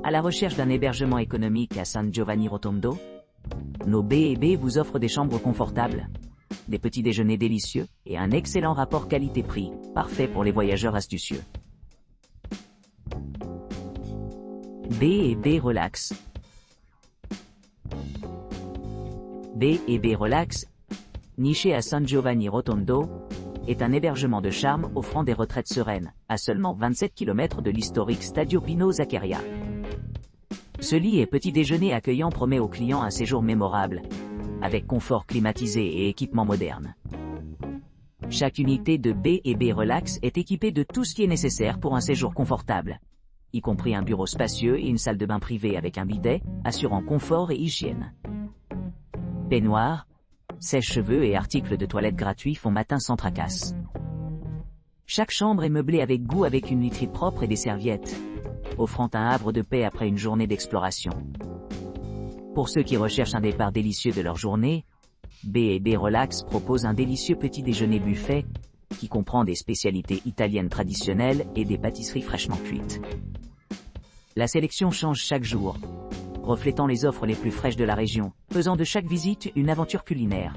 À la recherche d'un hébergement économique à San Giovanni Rotondo? Nos B&B vous offrent des chambres confortables, des petits déjeuners délicieux et un excellent rapport qualité-prix, parfait pour les voyageurs astucieux. B&B Relax. B&B Relax, niché à San Giovanni Rotondo, est un hébergement de charme offrant des retraites sereines, à seulement 27 km de l'historique Stadio Pino Zaccaria. Ce lit et petit déjeuner accueillant promet aux clients un séjour mémorable, avec confort climatisé et équipement moderne. Chaque unité de B&B Relax est équipée de tout ce qui est nécessaire pour un séjour confortable, y compris un bureau spacieux et une salle de bain privée avec un bidet, assurant confort et hygiène. Peignoir, sèche-cheveux et articles de toilette gratuits font matin sans tracasse. Chaque chambre est meublée avec goût avec une literie propre et des serviettes, offrant un havre de paix après une journée d'exploration. Pour ceux qui recherchent un départ délicieux de leur journée, B&B Relax propose un délicieux petit déjeuner buffet, qui comprend des spécialités italiennes traditionnelles et des pâtisseries fraîchement cuites. La sélection change chaque jour, reflétant les offres les plus fraîches de la région, faisant de chaque visite une aventure culinaire.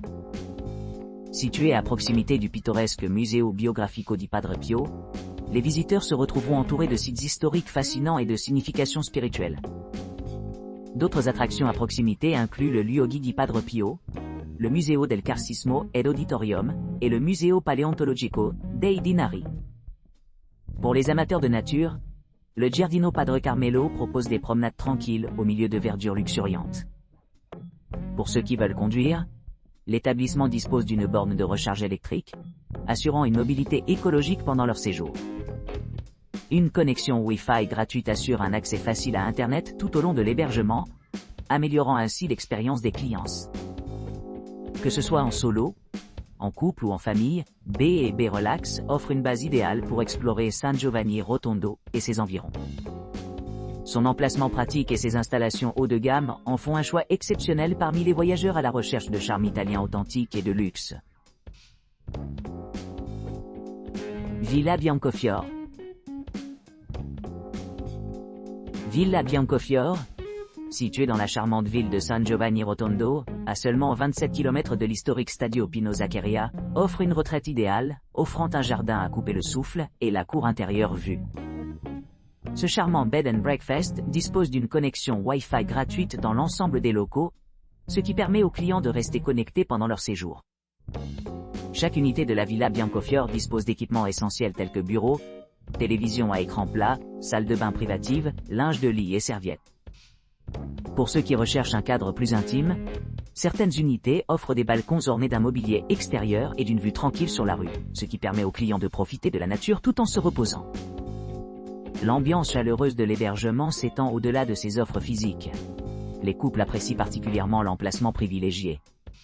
Situé à proximité du pittoresque Museo Biografico di Padre Pio, les visiteurs se retrouveront entourés de sites historiques fascinants et de significations spirituelles. D'autres attractions à proximité incluent le Luoghi di Padre Pio, le Museo del Carcismo ed Auditorium, et le Museo Paleontologico dei Dinari. Pour les amateurs de nature, le Giardino Padre Carmelo propose des promenades tranquilles au milieu de verdure luxuriante. Pour ceux qui veulent conduire, l'établissement dispose d'une borne de recharge électrique, assurant une mobilité écologique pendant leur séjour. Une connexion Wi-Fi gratuite assure un accès facile à Internet tout au long de l'hébergement, améliorant ainsi l'expérience des clients. Que ce soit en solo, en couple ou en famille, B&B Relax offre une base idéale pour explorer San Giovanni Rotondo et ses environs. Son emplacement pratique et ses installations haut de gamme en font un choix exceptionnel parmi les voyageurs à la recherche de charme italien authentique et de luxe. Villa Biancofiore. Villa Biancofiore, située dans la charmante ville de San Giovanni Rotondo, à seulement 27 km de l'historique Stadio Pino Zaccaria, offre une retraite idéale, offrant un jardin à couper le souffle et la cour intérieure vue. Ce charmant bed and breakfast dispose d'une connexion Wi-Fi gratuite dans l'ensemble des locaux, ce qui permet aux clients de rester connectés pendant leur séjour. Chaque unité de la Villa Biancofiore dispose d'équipements essentiels tels que bureaux, télévision à écran plat, salle de bain privative, linge de lit et serviettes. Pour ceux qui recherchent un cadre plus intime, certaines unités offrent des balcons ornés d'un mobilier extérieur et d'une vue tranquille sur la rue, ce qui permet aux clients de profiter de la nature tout en se reposant. L'ambiance chaleureuse de l'hébergement s'étend au-delà de ses offres physiques. Les couples apprécient particulièrement l'emplacement privilégié,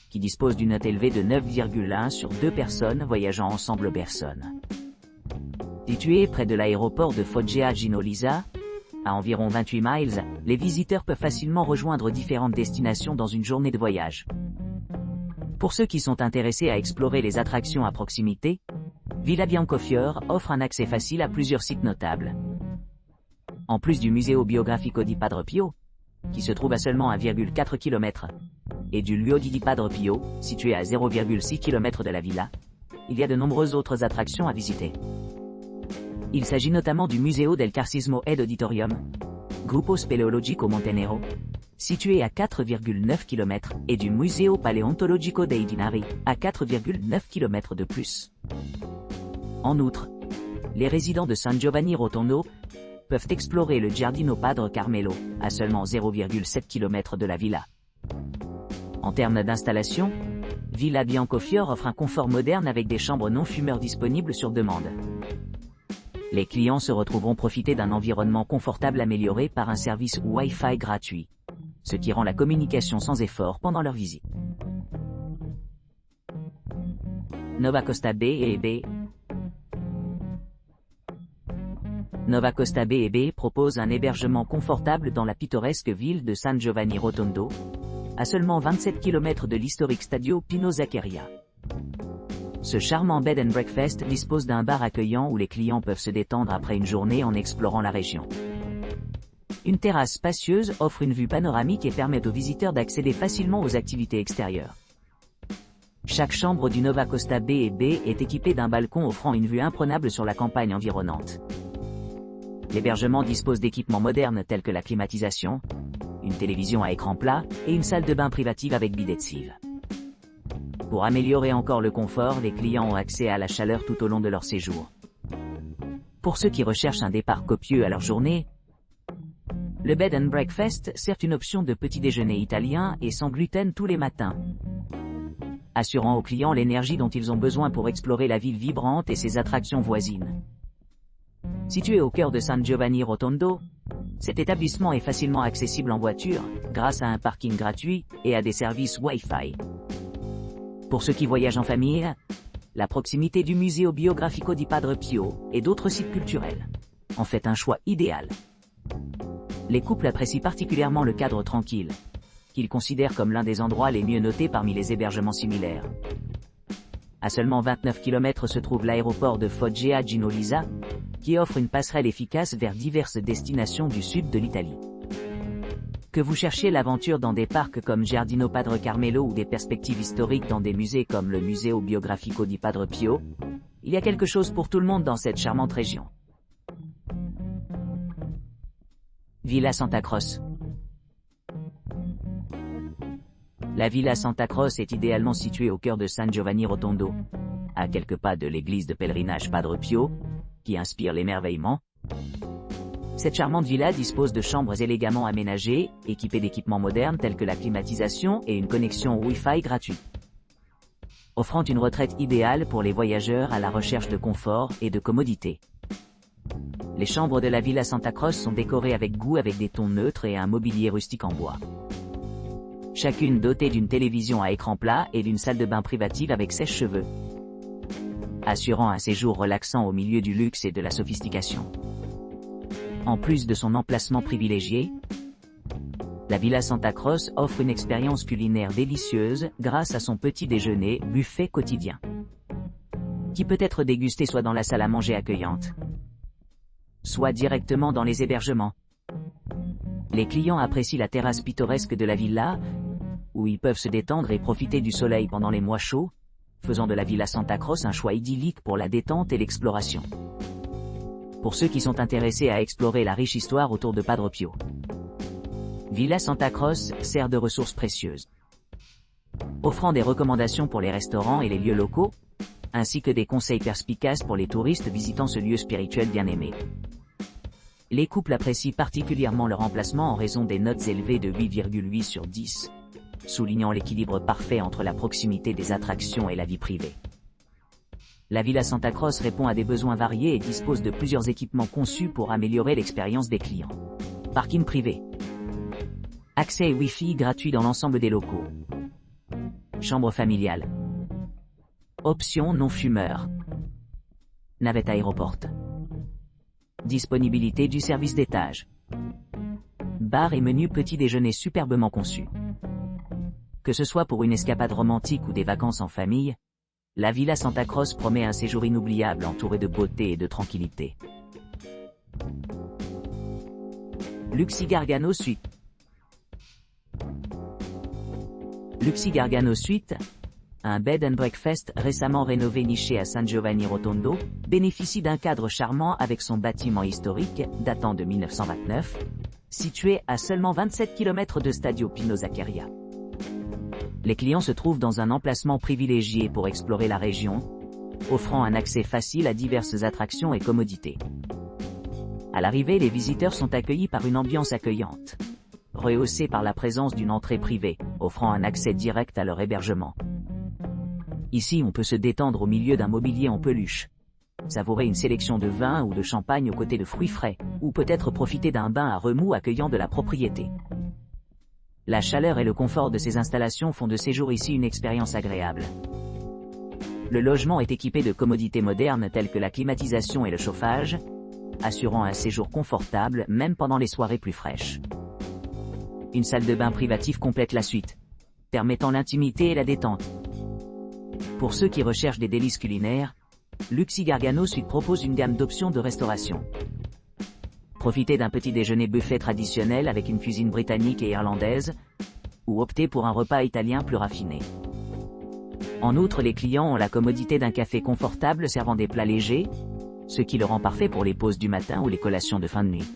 qui dispose d'une note élevée de 9,1 sur 2 personnes voyageant ensemble personnes. Situé près de l'aéroport de Foggia Ginolisa, à environ 28 miles, les visiteurs peuvent facilement rejoindre différentes destinations dans une journée de voyage. Pour ceux qui sont intéressés à explorer les attractions à proximité, Villa Biancofiore offre un accès facile à plusieurs sites notables. En plus du Museo Biografico di Padre Pio, qui se trouve à seulement 1,4 km, et du Luoghi di Padre Pio, situé à 0,6 km de la villa, il y a de nombreuses autres attractions à visiter. Il s'agit notamment du Museo del Carcismo ed Auditorium, Gruppo Speleologico Montenero, situé à 4,9 km, et du Museo Paleontologico dei Dinari, à 4,9 km de plus. En outre, les résidents de San Giovanni Rotondo peuvent explorer le Giardino Padre Carmelo, à seulement 0,7 km de la villa. En termes d'installation, Villa Biancofiore offre un confort moderne avec des chambres non-fumeurs disponibles sur demande. Les clients se retrouveront profiter d'un environnement confortable amélioré par un service Wi-Fi gratuit, ce qui rend la communication sans effort pendant leur visite. Nova Costa B&B. Nova Costa B&B propose un hébergement confortable dans la pittoresque ville de San Giovanni Rotondo, à seulement 27 km de l'historique Stadio Pino Zaccaria. Ce charmant bed and breakfast dispose d'un bar accueillant où les clients peuvent se détendre après une journée en explorant la région. Une terrasse spacieuse offre une vue panoramique et permet aux visiteurs d'accéder facilement aux activités extérieures. Chaque chambre du Nova Costa B et B est équipée d'un balcon offrant une vue imprenable sur la campagne environnante. L'hébergement dispose d'équipements modernes tels que la climatisation, une télévision à écran plat et une salle de bain privative avec bidet de cive. Pour améliorer encore le confort, les clients ont accès à la chaleur tout au long de leur séjour. Pour ceux qui recherchent un départ copieux à leur journée, le Bed and Breakfast sert une option de petit déjeuner italien et sans gluten tous les matins, assurant aux clients l'énergie dont ils ont besoin pour explorer la ville vibrante et ses attractions voisines. Situé au cœur de San Giovanni Rotondo, cet établissement est facilement accessible en voiture, grâce à un parking gratuit et à des services Wi-Fi. Pour ceux qui voyagent en famille, la proximité du Museo Biografico di Padre Pio et d'autres sites culturels en fait un choix idéal. Les couples apprécient particulièrement le cadre tranquille, qu'ils considèrent comme l'un des endroits les mieux notés parmi les hébergements similaires. À seulement 29 km se trouve l'aéroport de Foggia Gino Lisa, qui offre une passerelle efficace vers diverses destinations du sud de l'Italie. Que vous cherchiez l'aventure dans des parcs comme Giardino Padre Carmelo ou des perspectives historiques dans des musées comme le Museo Biografico di Padre Pio, il y a quelque chose pour tout le monde dans cette charmante région. Villa Santa Croce. La Villa Santa Croce est idéalement située au cœur de San Giovanni Rotondo, à quelques pas de l'église de pèlerinage Padre Pio, qui inspire l'émerveillement. Cette charmante villa dispose de chambres élégamment aménagées, équipées d'équipements modernes tels que la climatisation et une connexion Wi-Fi gratuite, offrant une retraite idéale pour les voyageurs à la recherche de confort et de commodité. Les chambres de la Villa Santa Croce sont décorées avec goût avec des tons neutres et un mobilier rustique en bois. Chacune dotée d'une télévision à écran plat et d'une salle de bain privative avec sèche-cheveux, assurant un séjour relaxant au milieu du luxe et de la sophistication. En plus de son emplacement privilégié, la Villa Santa Croce offre une expérience culinaire délicieuse grâce à son petit déjeuner buffet quotidien, qui peut être dégusté soit dans la salle à manger accueillante, soit directement dans les hébergements. Les clients apprécient la terrasse pittoresque de la villa, où ils peuvent se détendre et profiter du soleil pendant les mois chauds, faisant de la Villa Santa Croce un choix idyllique pour la détente et l'exploration. Pour ceux qui sont intéressés à explorer la riche histoire autour de Padre Pio, Villa Santa Croce sert de ressources précieuses, offrant des recommandations pour les restaurants et les lieux locaux, ainsi que des conseils perspicaces pour les touristes visitant ce lieu spirituel bien aimé. Les couples apprécient particulièrement leur emplacement en raison des notes élevées de 8,8 sur 10, soulignant l'équilibre parfait entre la proximité des attractions et la vie privée. La Villa Santa Croce répond à des besoins variés et dispose de plusieurs équipements conçus pour améliorer l'expérience des clients. Parking privé. Accès Wi-Fi gratuit dans l'ensemble des locaux. Chambre familiale. Option non-fumeur. Navette aéroport. Disponibilité du service d'étage. Bar et menu petit déjeuner superbement conçus. Que ce soit pour une escapade romantique ou des vacances en famille, la Villa Santa Croce promet un séjour inoubliable entouré de beauté et de tranquillité. Luxi Gargano Suite. Luxi Gargano Suite, un bed and breakfast récemment rénové niché à San Giovanni Rotondo, bénéficie d'un cadre charmant avec son bâtiment historique, datant de 1929, situé à seulement 27 km de Stadio Pino Zaccaria. Les clients se trouvent dans un emplacement privilégié pour explorer la région, offrant un accès facile à diverses attractions et commodités. À l'arrivée, les visiteurs sont accueillis par une ambiance accueillante, rehaussée par la présence d'une entrée privée, offrant un accès direct à leur hébergement. Ici, on peut se détendre au milieu d'un mobilier en peluche, savourer une sélection de vins ou de champagne aux côtés de fruits frais, ou peut-être profiter d'un bain à remous accueillant de la propriété. La chaleur et le confort de ces installations font de séjour ici une expérience agréable. Le logement est équipé de commodités modernes telles que la climatisation et le chauffage, assurant un séjour confortable même pendant les soirées plus fraîches. Une salle de bain privative complète la suite, permettant l'intimité et la détente. Pour ceux qui recherchent des délices culinaires, Luxi Gargano Suite propose une gamme d'options de restauration. Profitez d'un petit déjeuner buffet traditionnel avec une cuisine britannique et irlandaise, ou optez pour un repas italien plus raffiné. En outre, les clients ont la commodité d'un café confortable servant des plats légers, ce qui le rend parfait pour les pauses du matin ou les collations de fin de nuit.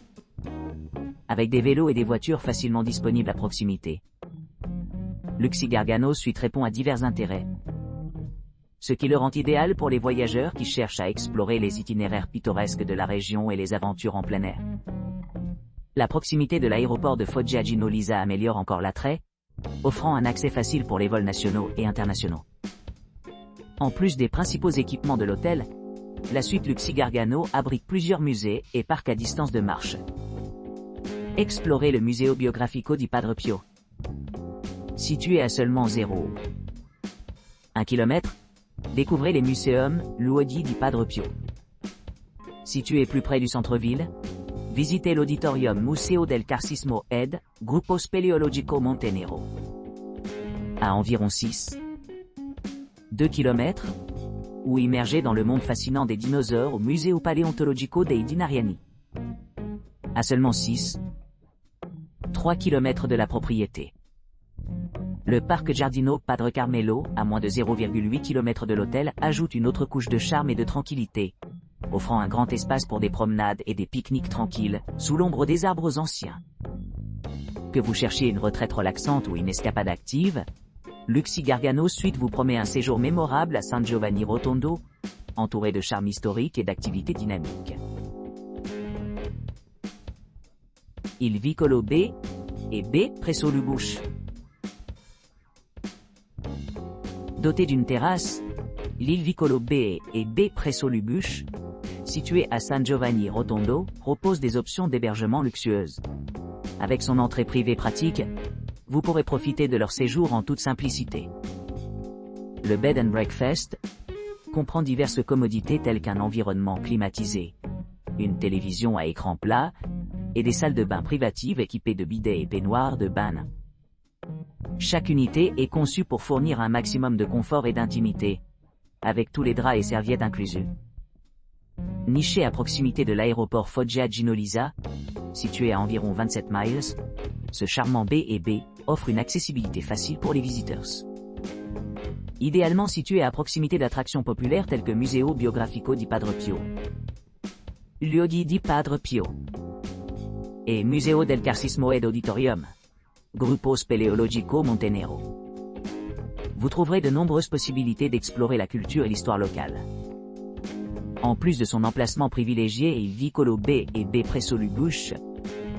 Avec des vélos et des voitures facilement disponibles à proximité, Luxi Gargano Suite répond à divers intérêts, ce qui le rend idéal pour les voyageurs qui cherchent à explorer les itinéraires pittoresques de la région et les aventures en plein air. La proximité de l'aéroport de Foggia Ginolisa améliore encore l'attrait, offrant un accès facile pour les vols nationaux et internationaux. En plus des principaux équipements de l'hôtel, la suite Luxi Gargano abrite plusieurs musées et parcs à distance de marche. Explorez le Museo Biografico di Padre Pio. Situé à seulement 0,1 km, découvrez les muséums Luoghi di Padre Pio. Situé plus près du centre-ville, visitez l'auditorium Museo del Carcismo ed Gruppo Speleologico Montenero. À environ 2 km, ou immergé dans le monde fascinant des dinosaures au Museo Paleontologico dei Dinariani. À seulement 3 km de la propriété. Le parc Giardino Padre Carmelo, à moins de 0,8 km de l'hôtel, ajoute une autre couche de charme et de tranquillité, offrant un grand espace pour des promenades et des pique-niques tranquilles, sous l'ombre des arbres anciens. Que vous cherchiez une retraite relaxante ou une escapade active, Luxi Gargano Suite vous promet un séjour mémorable à San Giovanni Rotondo, entouré de charme historique et d'activités dynamiques. Il Vicolo B et B Presso Lubusche. Doté d'une terrasse, l'île Vicolo B et B Presso Lubusche, située à San Giovanni Rotondo, propose des options d'hébergement luxueuses. Avec son entrée privée pratique, vous pourrez profiter de leur séjour en toute simplicité. Le Bed and Breakfast comprend diverses commodités telles qu'un environnement climatisé, une télévision à écran plat, et des salles de bain privatives équipées de bidets et baignoires de bain. Chaque unité est conçue pour fournir un maximum de confort et d'intimité, avec tous les draps et serviettes inclusus. Niché à proximité de l'aéroport Foggia Ginolisa, situé à environ 27 miles, ce charmant B&B offre une accessibilité facile pour les visiteurs. Idéalement situé à proximité d'attractions populaires telles que Museo Biografico di Padre Pio, Luoghi di Padre Pio et Museo del Carcismo ed Auditorium, Gruppo Speleologico Montenero. Vous trouverez de nombreuses possibilités d'explorer la culture et l'histoire locale. En plus de son emplacement privilégié, il Vicolo B et B Presso Lubusche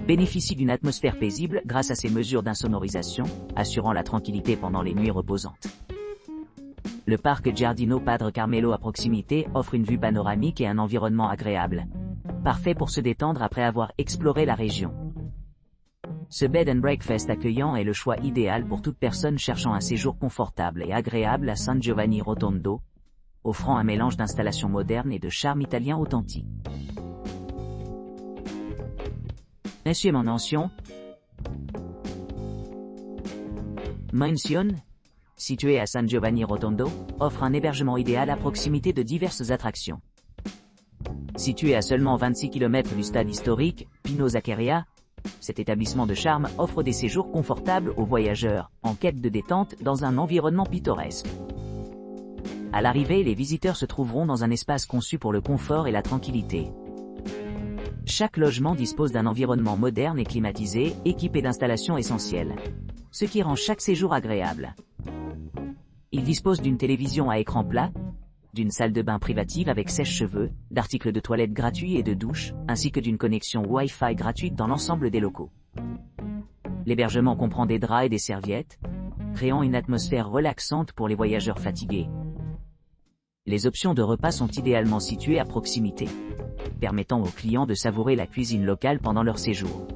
bénéficie d'une atmosphère paisible grâce à ses mesures d'insonorisation, assurant la tranquillité pendant les nuits reposantes. Le parc Giardino Padre Carmelo à proximité offre une vue panoramique et un environnement agréable, parfait pour se détendre après avoir exploré la région. Ce bed and breakfast accueillant est le choix idéal pour toute personne cherchant un séjour confortable et agréable à San Giovanni Rotondo, offrant un mélange d'installations modernes et de charme italien authentique. Monsieur Mansion, situé à San Giovanni Rotondo, offre un hébergement idéal à proximité de diverses attractions. Situé à seulement 26 km du stade historique, Pino Zaccheria, cet établissement de charme offre des séjours confortables aux voyageurs, en quête de détente dans un environnement pittoresque. À l'arrivée, les visiteurs se trouveront dans un espace conçu pour le confort et la tranquillité. Chaque logement dispose d'un environnement moderne et climatisé, équipé d'installations essentielles, ce qui rend chaque séjour agréable. Il dispose d'une télévision à écran plat, d'une salle de bain privative avec sèche-cheveux, d'articles de toilette gratuits et de douche, ainsi que d'une connexion Wi-Fi gratuite dans l'ensemble des locaux. L'hébergement comprend des draps et des serviettes, créant une atmosphère relaxante pour les voyageurs fatigués. Les options de repas sont idéalement situées à proximité, permettant aux clients de savourer la cuisine locale pendant leur séjour.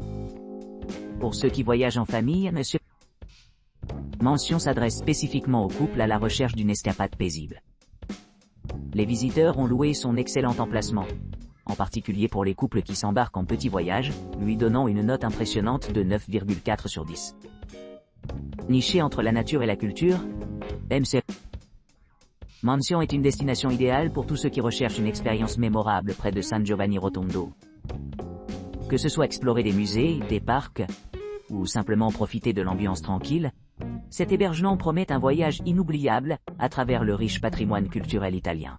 Pour ceux qui voyagent en famille, Monsieur Mansion s'adresse spécifiquement aux couples à la recherche d'une escapade paisible. Les visiteurs ont loué son excellent emplacement, en particulier pour les couples qui s'embarquent en petit voyage, lui donnant une note impressionnante de 9,4 sur 10. Niché entre la nature et la culture, MC Mansion est une destination idéale pour tous ceux qui recherchent une expérience mémorable près de San Giovanni Rotondo. Que ce soit explorer des musées, des parcs, ou simplement profiter de l'ambiance tranquille, cet hébergement promet un voyage inoubliable à travers le riche patrimoine culturel italien.